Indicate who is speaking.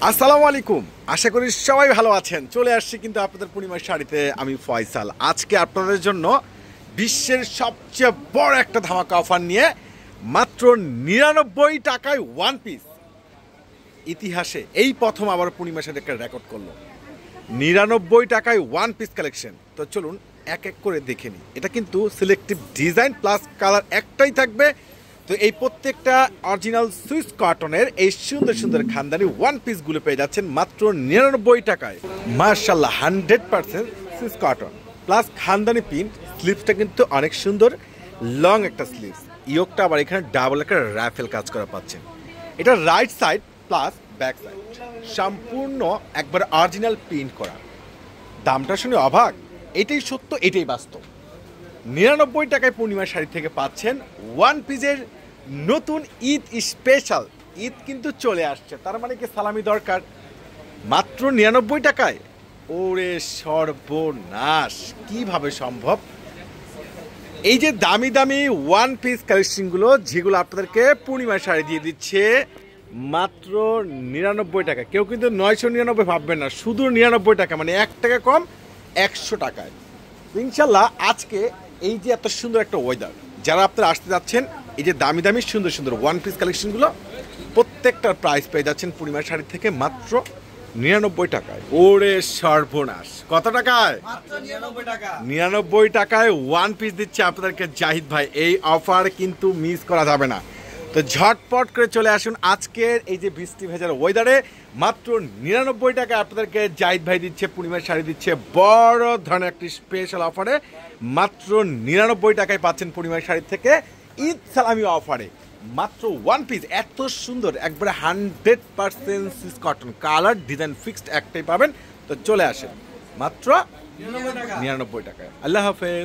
Speaker 1: আসসালামু আলাইকুম, আশা করি সবাই ভালো আছেন। চলে আসছি কিন্তু আপনাদের পূর্ণিমার শাড়িতে আমি ফয়সাল। আজকে আপনাদের জন্য বিশ্বের সবচেয়ে বড় একটা ধামাকা অফার নিয়ে মাত্র 99 টাকায় ওয়ান পিস। ইতিহাসে এই প্রথম আবার পূর্ণিমার শাড়ি একটা রেকর্ড করলো, 99 টাকায় ওয়ান পিস কালেকশন। তো চলুন এক এক করে দেখে নিই। এটা কিন্তু সিলেক্টিভ ডিজাইন প্লাস কালার একটাই থাকবে। তো এই প্রত্যেকটা অরিজিনাল সুইস কটনের এই সুন্দর সুন্দর খানদানি ওয়ান পিসগুলো পেয়ে যাচ্ছেন মাত্র 99 টাকায়। মার্শাল্লাহ, 100% সুইস কটন প্লাস খানদানি প্রিন্ট। স্লিভসটা কিন্তু অনেক সুন্দর, লং একটা স্লিভস। ইয়োকটা আবার এখানে ডাবল একটা র্যাফেল কাজ করা পাচ্ছেন। এটা right side plus back side সম্পূর্ণ একবার অরিজিনাল প্রিন্ট করা। দামটা শুনে অবাক, এটাই সত্য, এটাই বাস্তব। 99 টাকায় পূর্ণিমার শাড়ি থেকে পাচ্ছেন ওয়ান পিসের নতুন ঈদ স্পেশাল। ঈদ কিন্তু চলে আসছে, তার মানে কি সালামি দরকার। মাত্র 99 টাকায়, ওরে সর্বনাশ, কিভাবে সম্ভব? এই যে দামি দামি ওয়ান পিস কালেকশনগুলো যেগুলো আপনাদেরকে পূর্ণিমার শাড়ি দিয়ে দিচ্ছে মাত্র 99 টাকা। কেউ কিন্তু 999 ভাববেন না, শুধু 99 টাকা, মানে 1 টাকা কম, 100 টাকায়। ইনশাল্লাহ আজকে এই যে এত সুন্দর একটা ওয়েদার, যারা আপনারা আসতে যাচ্ছেন, এই যে দামি দামি সুন্দর সুন্দর ওয়ান পিস কালেকশনগুলো প্রত্যেকটার প্রাইস পেয়ে যাচ্ছেন পূর্ণিমার শাড়ি থেকে মাত্র 99 টাকায়। ওরে সর্বনাশ, কত টাকায়? 99 টাকায় ওয়ান পিস দিচ্ছে আপনাদেরকে জাহিদ ভাই। এই অফার কিন্তু মিস করা যাবে না। তো ঝটপট করে চলে আসুন আজকের এই যে বৃষ্টি ভেজার ওয়েদারে মাত্র 99 টাকায় আপনাদেরকে জাহিদ ভাই দিচ্ছে পূর্ণিমার শাড়ি দিচ্ছে বড় ধরনের একটি স্পেশাল অফারে। মাত্র 99 টাকায় পাচ্ছেন পূর্ণিমার শাড়ি থেকে ঈদ সালামি অফারে মাত্র ওয়ান পিস। এত সুন্দর, একবারে 100% সিস কটন, কালার ডিজাইন ফিক্সড একটাই পাবেন। তো চলে আসেন মাত্র 99 টাকায়। আল্লাহ হাফেজ।